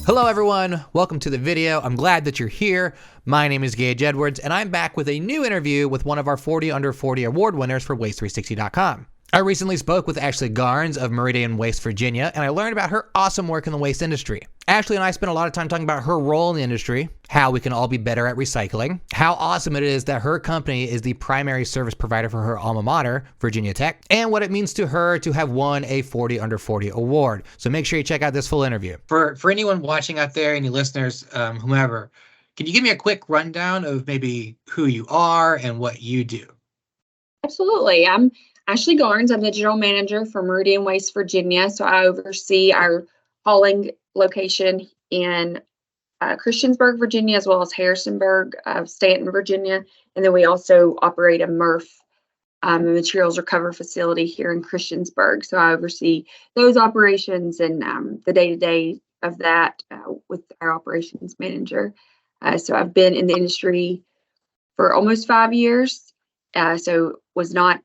Hello everyone, welcome to the video. I'm glad that you're here. My name is Gage Edwards and I'm back with a new interview with one of our 40 Under 40 award winners for Waste360.com. I recently spoke with Ashleigh Garnes of Meridian, West Virginia, and I learned about her awesome work in the waste industry. Ashleigh and I spent a lot of time talking about her role in the industry, how we can all be better at recycling, how awesome it is that her company is the primary service provider for her alma mater, Virginia Tech, and what it means to her to have won a 40 Under 40 award. So make sure you check out this full interview. For anyone watching out there, any listeners, whomever, can you give me a quick rundown of maybe who you are and what you do? Absolutely. I'm Ashleigh Garnes. I'm the general manager for Meridian, West Virginia. So I oversee our hauling location in Christiansburg, Virginia, as well as Harrisonburg, Stanton, Virginia. And then we also operate a MRF, a materials recovery facility here in Christiansburg. So I oversee those operations and the day-to-day of that with our operations manager. So I've been in the industry for almost 5 years. So was not,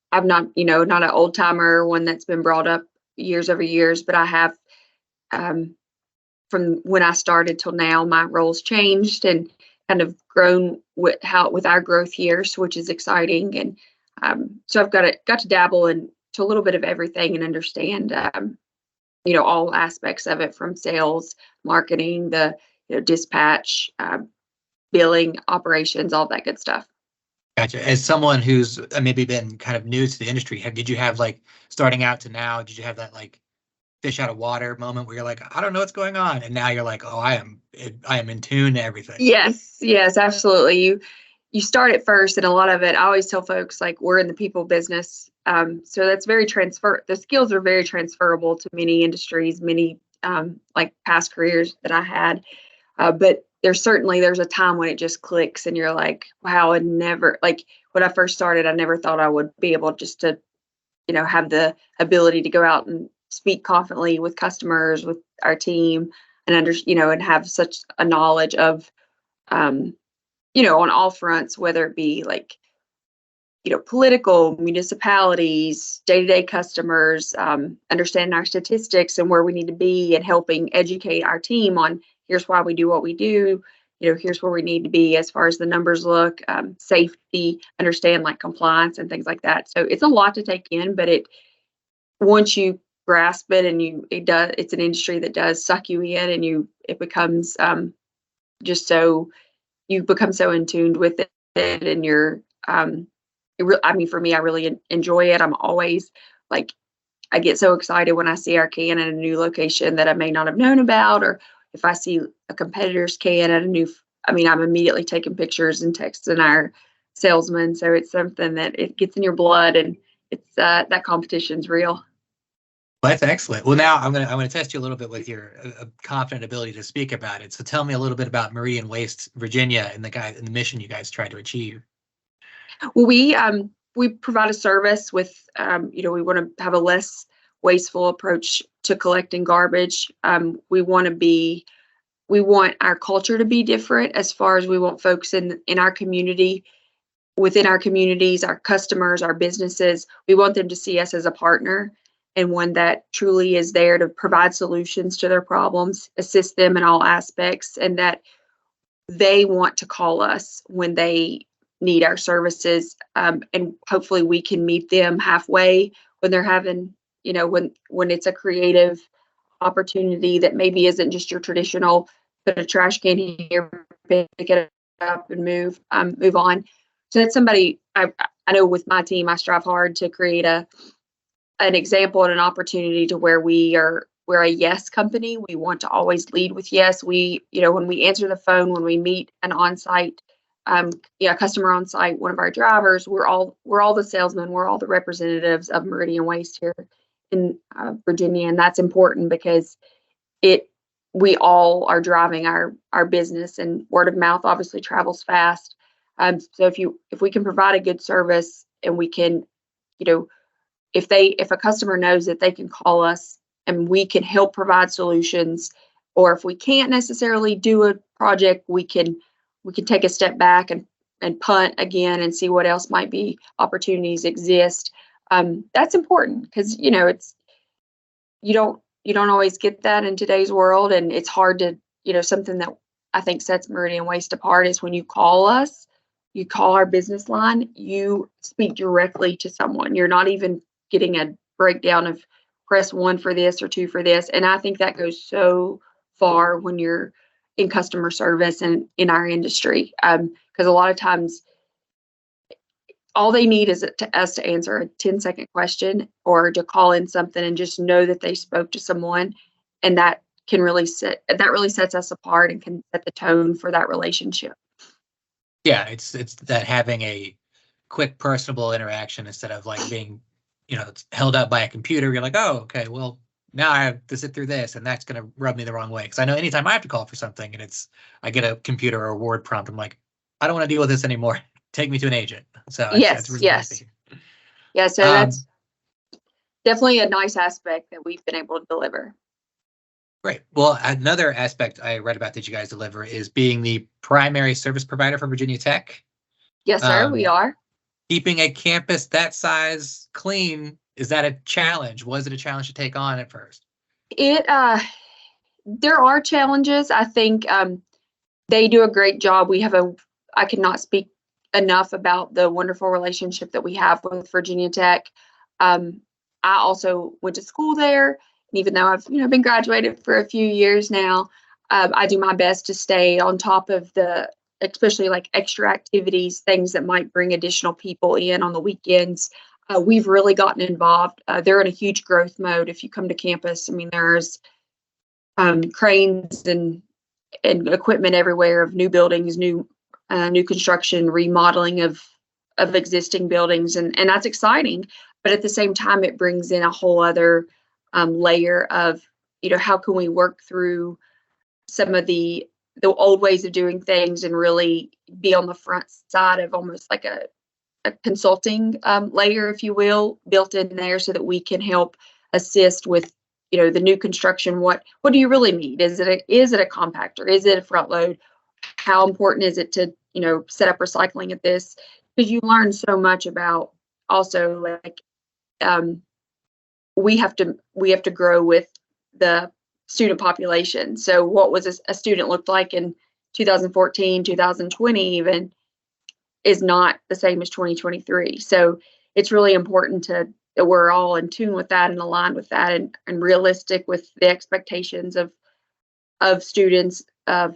I'm not, not an old timer, one that's been brought up years over years, but I have, from when I started till now, my roles changed and kind of grown with our growth years, which is exciting. And so I've got to dabble into a little bit of everything and understand, all aspects of it, from sales, marketing, the dispatch, billing, operations, all that good stuff. Gotcha. As someone who's maybe been kind of new to the industry, did you have, like, starting out to now, did you have that like fish out of water moment where you're like, I don't know what's going on, and now you're like, oh, I am in tune to everything? Yes, absolutely. You start at first, and a lot of it, I always tell folks, like, we're in the people business, so that's the skills are very transferable to many industries, many like past careers that I had, but there's a time when it just clicks and you're like, wow, when I first started, I never thought I would be able just to, have the ability to go out and speak confidently with customers, with our team, and and have such a knowledge of, on all fronts, whether it be like, political, municipalities, day-to-day customers, understanding our statistics and where we need to be, and helping educate our team on here's why we do what we do, here's where we need to be as far as the numbers look, safety, understand like compliance and things like that. So it's a lot to take in, but once you grasp it, and it's an industry that does suck you in, and it becomes you become so in tune with it, and you're for me, I really enjoy it. I'm always like, I get so excited when I see our can at a new location that I may not have known about, or if I see a competitor's can at I'm immediately taking pictures and texting our salesman. So it's something that it gets in your blood, and it's that competition's real. Well, that's excellent. Well, now I'm gonna test you a little bit with your confident ability to speak about it. So tell me a little bit about Meridian Waste Virginia and the mission you guys try to achieve. Well, we provide a service with, we want to have a less wasteful approach to collecting garbage. We want our culture to be different, as far as we want folks in our community, within our communities, our customers, our businesses, we want them to see us as a partner, and one that truly is there to provide solutions to their problems, assist them in all aspects, and that they want to call us when they need our services, and hopefully we can meet them halfway when they're having, when it's a creative opportunity that maybe isn't just your traditional put a trash can here, pick it up, and move on. So that's somebody I know with my team, I strive hard to create an example and an opportunity to where we're a yes company. We want to always lead with yes. We, when we answer the phone, when we meet an on-site customer on site, one of our drivers, we're all the salesmen, we're all the representatives of Meridian Waste here in Virginia, and that's important because we all are driving our business, and word of mouth obviously travels fast. So if we can provide a good service, and we can, if a customer knows that they can call us and we can help provide solutions, or if we can't necessarily do a project, we can take a step back and and punt again and see what else might be opportunities exist. That's important because, it's, you don't always get that in today's world. And it's hard to, something that I think sets Meridian Waste apart is when you call us, you call our business line, you speak directly to someone. You're not even getting a breakdown of press 1 for this or 2 for this. And I think that goes so far when you're in customer service and in our industry. Because a lot of times all they need is us to answer a 10-second question or to call in something and just know that they spoke to someone. And that really sets us apart and can set the tone for that relationship. Yeah, it's that having a quick personable interaction instead of like being, it's held up by a computer. You're like, oh, okay, well, now I have to sit through this, and that's going to rub me the wrong way. Because I know anytime I have to call for something and I get a computer or a word prompt, I'm like, I don't want to deal with this anymore. Take me to an agent. So Yes, really yes. nice. Yeah, so that's definitely a nice aspect that we've been able to deliver. Great. Well, another aspect I read about that you guys deliver is being the primary service provider for Virginia Tech. Yes, sir, we are. Keeping a campus that size clean, is that a challenge? Was it a challenge to take on at first? There are challenges. I think they do a great job. I cannot speak enough about the wonderful relationship that we have with Virginia Tech. I also went to school there, and even though I've been graduated for a few years now, I do my best to stay on top of especially like extra activities, things that might bring additional people in on the weekends. We've really gotten involved. They're in a huge growth mode. If you come to campus, I mean, there's cranes and equipment everywhere of new buildings, new construction, remodeling of existing buildings, and that's exciting. But at the same time, it brings in a whole other layer of, how can we work through some of the old ways of doing things and really be on the front side of almost like a consulting layer, if you will, built in there so that we can help assist with, the new construction. What do you really need? Is it a compactor? Is it a front load? How important is it to, set up recycling at this? Because you learn so much about also like we have to grow with the student population. So what was a student looked like in 2014, 2020 even is not the same as 2023. So it's really important that we're all in tune with that and aligned with that and realistic with the expectations of students, of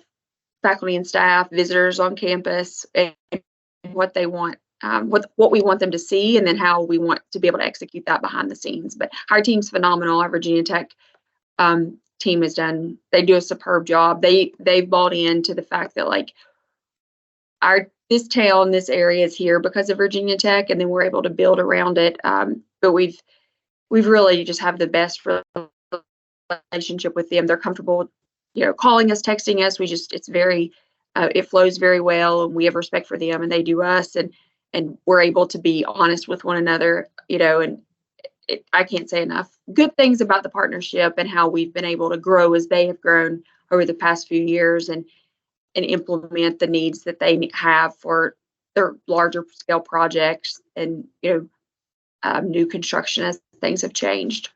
faculty and staff, visitors on campus, and what they want, what we want them to see, and then how we want to be able to execute that behind the scenes. But our team's phenomenal. Our Virginia Tech team they do a superb job. They've bought into the fact that like this town, this area is here because of Virginia Tech, and then we're able to build around it. But we've really just have the best relationship with them. They're comfortable, calling us, texting us. It's very, it flows very well, and we have respect for them, and they do us, and we're able to be honest with one another, and I can't say enough good things about the partnership and how we've been able to grow as they have grown over the past few years and implement the needs that they have for their larger scale projects and, new construction as things have changed.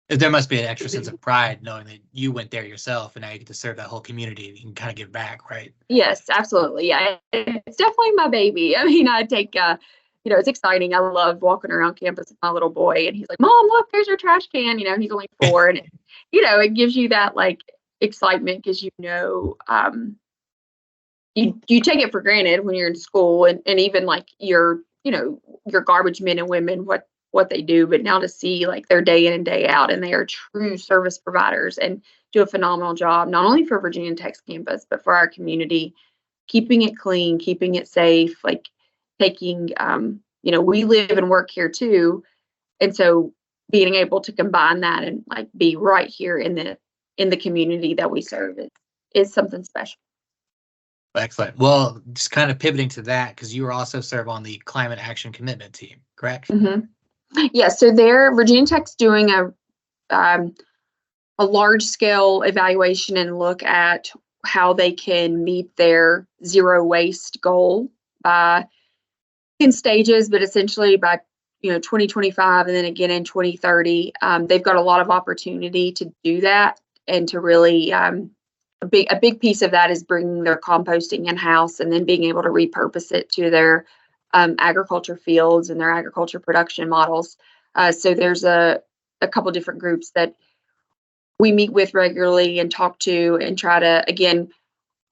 There must be an extra sense of pride knowing that you went there yourself and now you get to serve that whole community and kind of give back, right? Yes, absolutely. Yeah, it's definitely my baby. I mean, I take, it's exciting. I love walking around campus with my little boy, and he's like, "Mom, look, there's your trash can." He's only 4, and it gives you that like excitement because you take it for granted when you're in school, and even like your garbage men and women, what they do, but now to see like their day in and day out, and they are true service providers and do a phenomenal job, not only for Virginia Tech's campus, but for our community, keeping it clean, keeping it safe, like taking, we live and work here too. And so being able to combine that and like be right here in the community that we serve is something special. Excellent. Well, just kind of pivoting to that, because you also serve on the climate action commitment team, correct? Mm-hmm. Yeah, so Virginia Tech's doing a large scale evaluation and look at how they can meet their zero waste goal by in stages, but essentially by 2025 and then again in 2030. They've got a lot of opportunity to do that and to really a big piece of that is bringing their composting in-house and then being able to repurpose it to their agriculture fields and their agriculture production models. So there's a couple different groups that we meet with regularly and talk to and try to, again,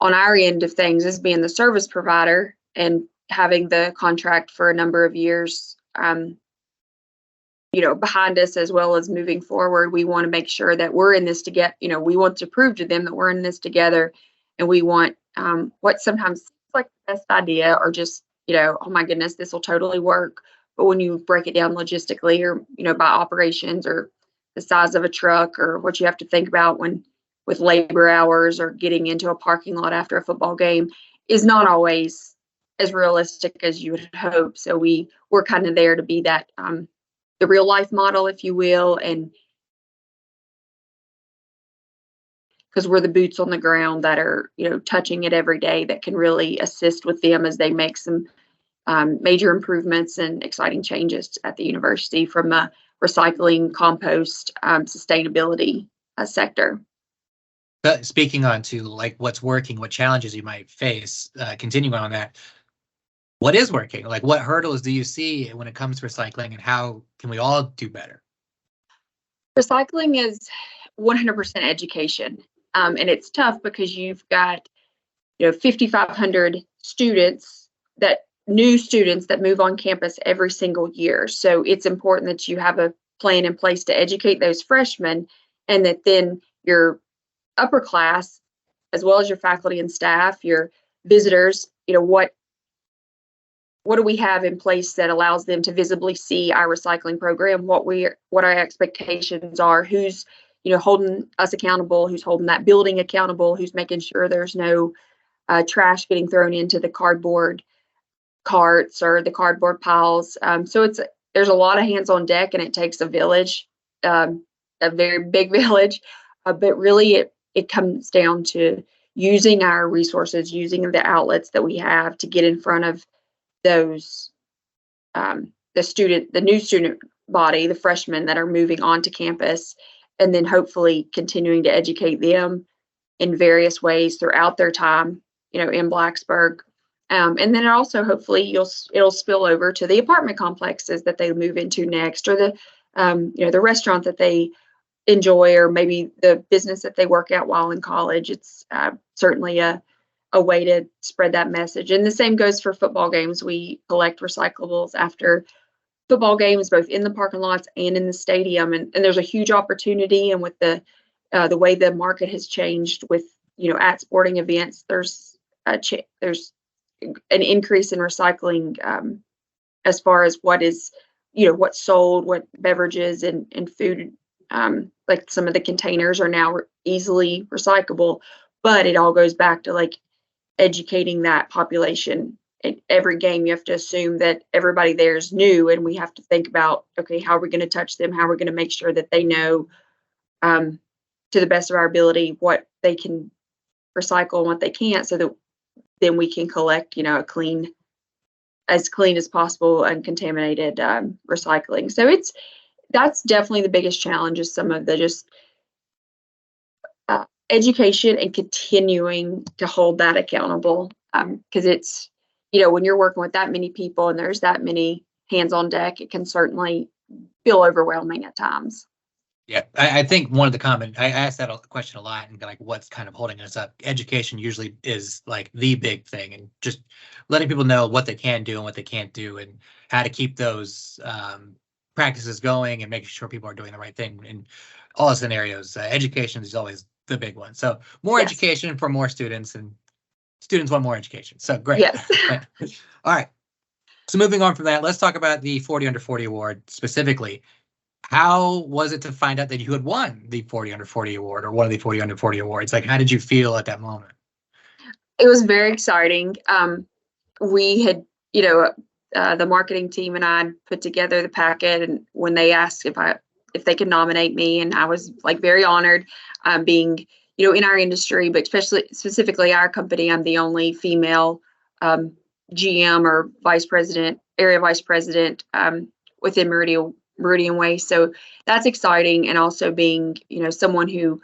on our end of things as being the service provider and having the contract for a number of years, behind us as well as moving forward. We want to make sure that we're in this to get, we want to prove to them that we're in this together, and we want what sometimes seems like the best idea or just, oh my goodness, this will totally work. But when you break it down logistically or, by operations or the size of a truck or what you have to think about with labor hours or getting into a parking lot after a football game is not always as realistic as you would hope. So we're kind of there to be that the real life model, if you will, and because we're the boots on the ground that are, touching it every day that can really assist with them as they make some major improvements and exciting changes at the university from a recycling, compost, sustainability sector. Speaking on to like what's working, what challenges you might face, continuing on that, what is working? Like what hurdles do you see when it comes to recycling and how can we all do better? Recycling is 100% education. And it's tough because you've got, 5,500 new students that move on campus every single year. So it's important that you have a plan in place to educate those freshmen and that then your upper class, as well as your faculty and staff, your visitors, what do we have in place that allows them to visibly see our recycling program, what our expectations are, who's, holding us accountable, who's holding that building accountable, who's making sure there's no trash getting thrown into the cardboard carts or the cardboard piles. So there's a lot of hands on deck, and it takes a village, a very big village, but really it comes down to using our resources, using the outlets that we have to get in front of those the new student body, the freshmen that are moving onto campus, and then hopefully continuing to educate them in various ways throughout their time, in Blacksburg. And then also hopefully it'll spill over to the apartment complexes that they move into next, or the restaurant that they enjoy, or maybe the business that they work at while in college. It's certainly a way to spread that message. And the same goes for football games. We collect recyclables after football games, both in the parking lots and in the stadium. And there's a huge opportunity. And with the way the market has changed with, at sporting events, there's an increase in recycling as far as what is, what's sold, what beverages and food, like some of the containers are now easily recyclable. But it all goes back to like educating that population. At every game, you have to assume that everybody there is new, and we have to think about, okay, how are we going to touch them? How are we going to make sure that they know, to the best of our ability, what they can recycle and what they can't, so that then we can collect, as clean as possible, uncontaminated recycling. So that's definitely the biggest challenge, is some of the just education and continuing to hold that accountable, because it's, when you're working with that many people and there's that many hands on deck, it can certainly feel overwhelming at times. Yeah, I think one of the I asked that question a lot, and like what's kind of holding us up. Education usually is like the big thing, and just letting people know what they can do and what they can't do, and how to keep those practices going, and making sure people are doing the right thing in all scenarios. Education is always the big one. So more Yes. education for more students, and students want more education. So great. Yes. All right. So moving on from that, let's talk about the 40 Under 40 award specifically. How was it to find out that you had won the 40 Under 40 award, or one of the 40 Under 40 awards? Like, how did you feel at that moment? It was very exciting. We had, the marketing team and I put together the packet, and when they asked if they could nominate me, and I was like very honored, being, in our industry, but specifically our company, I'm the only female GM or vice president, area vice president within Meridian Waste. So that's exciting. And also being, someone who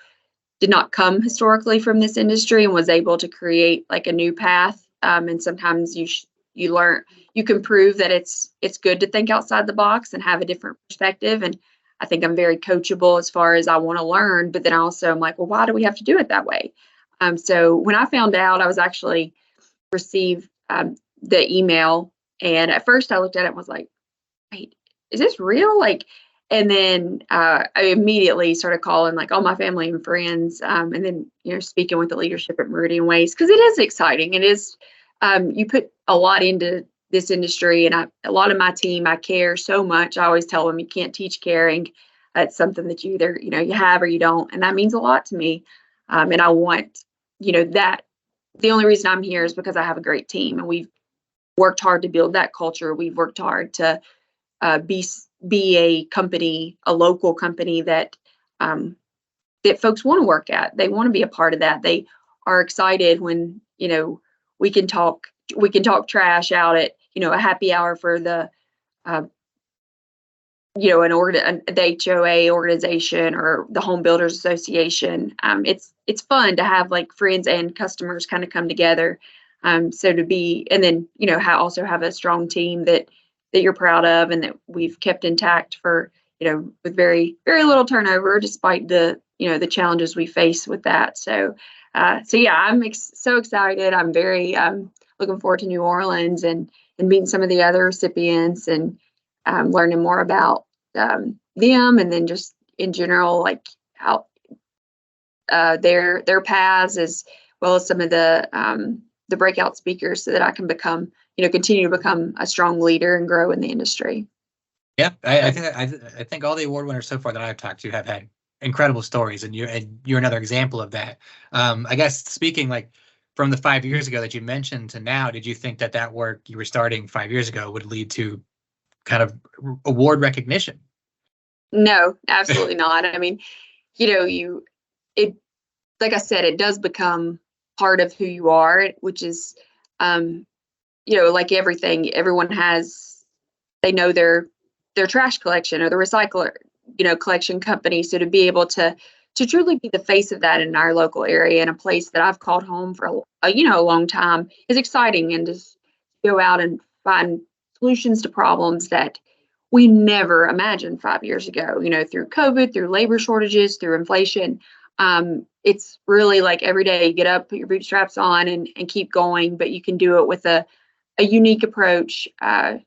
did not come historically from this industry and was able to create like a new path. And sometimes you learn, you can prove that it's good to think outside the box and have a different perspective. And I think I'm very coachable as far as I want to learn, but then also I'm like, well, why do we have to do it that way? So when I found out, I was actually received the email, and at first I looked at it and was like, wait, is this real? Like, and then I immediately started calling like all my family and friends, and then speaking with the leadership at Meridian Waste, because it is exciting. It is you put a lot into this industry, and a lot of my team, I care so much. I always tell them you can't teach caring. It's something that you either you have or you don't, and that means a lot to me. And I want that. The only reason I'm here is because I have a great team, and we've worked hard to build that culture. We've worked hard to be a company, a local company that that folks want to work at. They want to be a part of that. They are excited when we can talk trash out at a happy hour for the the HOA organization or the Home Builders Association. It's fun to have like friends and customers kind of come together. So to be, and then also have a strong team that you're proud of and that we've kept intact for with very very little turnover, despite the the challenges we face with that. So yeah, I'm so excited. I'm very looking forward to New Orleans and meeting some of the other recipients and learning more about them, and then just in general, like how their paths, as well as some of the breakout speakers, so that I can become, continue to become a strong leader and grow in the industry. Yeah, I think all the award winners so far that I've talked to have had incredible stories, and you're another example of that. I guess speaking like from the 5 years ago that you mentioned to now, did you think that work you were starting 5 years ago would lead to kind of award recognition? No, absolutely not. I mean, it, like I said, it does become part of who you are, which is, like everything, everyone has, they know their trash collection or the recycler, collection company. So to be able to truly be the face of that in our local area, in a place that I've called home for a long time, is exciting. And to go out and find solutions to problems that we never imagined 5 years ago, through COVID, through labor shortages, through inflation. It's really like every day, get up, put your bootstraps on and keep going, but you can do it with a unique approach, out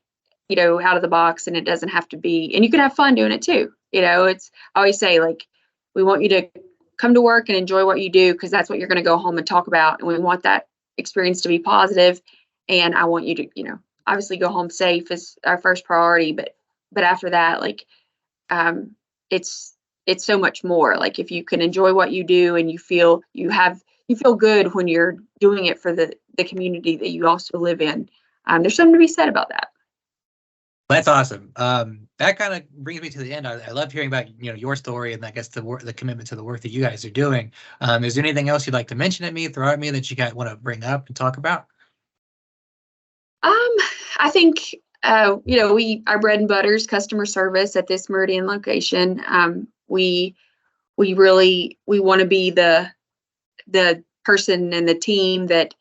of the box, and it doesn't have to be, and you can have fun doing it too. I always say, like, we want you to come to work and enjoy what you do, because that's what you're going to go home and talk about. And we want that experience to be positive. And I want you to, obviously go home safe is our first priority, but after that, like, it's so much more. Like, if you can enjoy what you do and you feel good when you're doing it for the community that you also live in, there's something to be said about that. That's awesome. That kind of brings me to the end. I love hearing about your story, and I guess the commitment to the work that you guys are doing. Is there anything else you'd like to mention at me, throw at me, that you guys want to bring up and talk about? I think our bread and butter is customer service at this Meridian location. We want to be the person and the team that,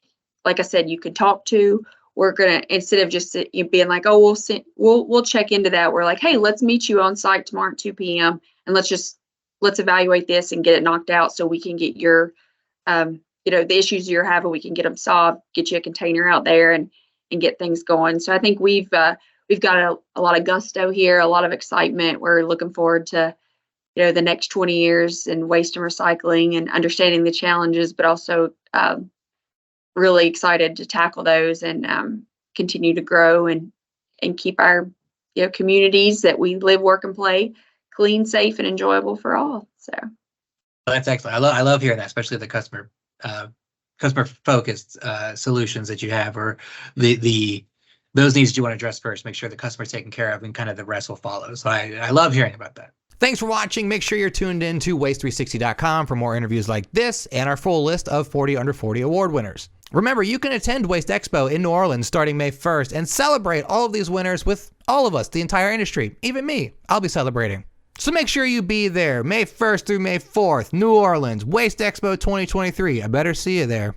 like I said, you could talk to. We're gonna, instead of just being like, oh, we'll check into that. We're like, hey, let's meet you on site tomorrow at 2 p.m. and let's evaluate this and get it knocked out, so we can get your the issues you're having, we can get them solved, get you a container out there and get things going. So I think we've got a lot of gusto here, a lot of excitement. We're looking forward to the next 20 years in waste and recycling, and understanding the challenges, but also really excited to tackle those and continue to grow and keep our communities that we live, work, and play clean, safe, and enjoyable for all. So that's excellent. I love hearing that, especially the customer focused solutions that you have, or those needs you want to address first. Make sure the customer's taken care of, and kind of the rest will follow. So I love hearing about that. Thanks for watching. Make sure you're tuned in to waste360.com for more interviews like this and our full list of 40 Under 40 award winners. Remember, you can attend Waste Expo in New Orleans starting May 1st and celebrate all of these winners with all of us, the entire industry, even me. I'll be celebrating. So make sure you be there May 1st through May 4th, New Orleans, Waste Expo 2023. I better see you there.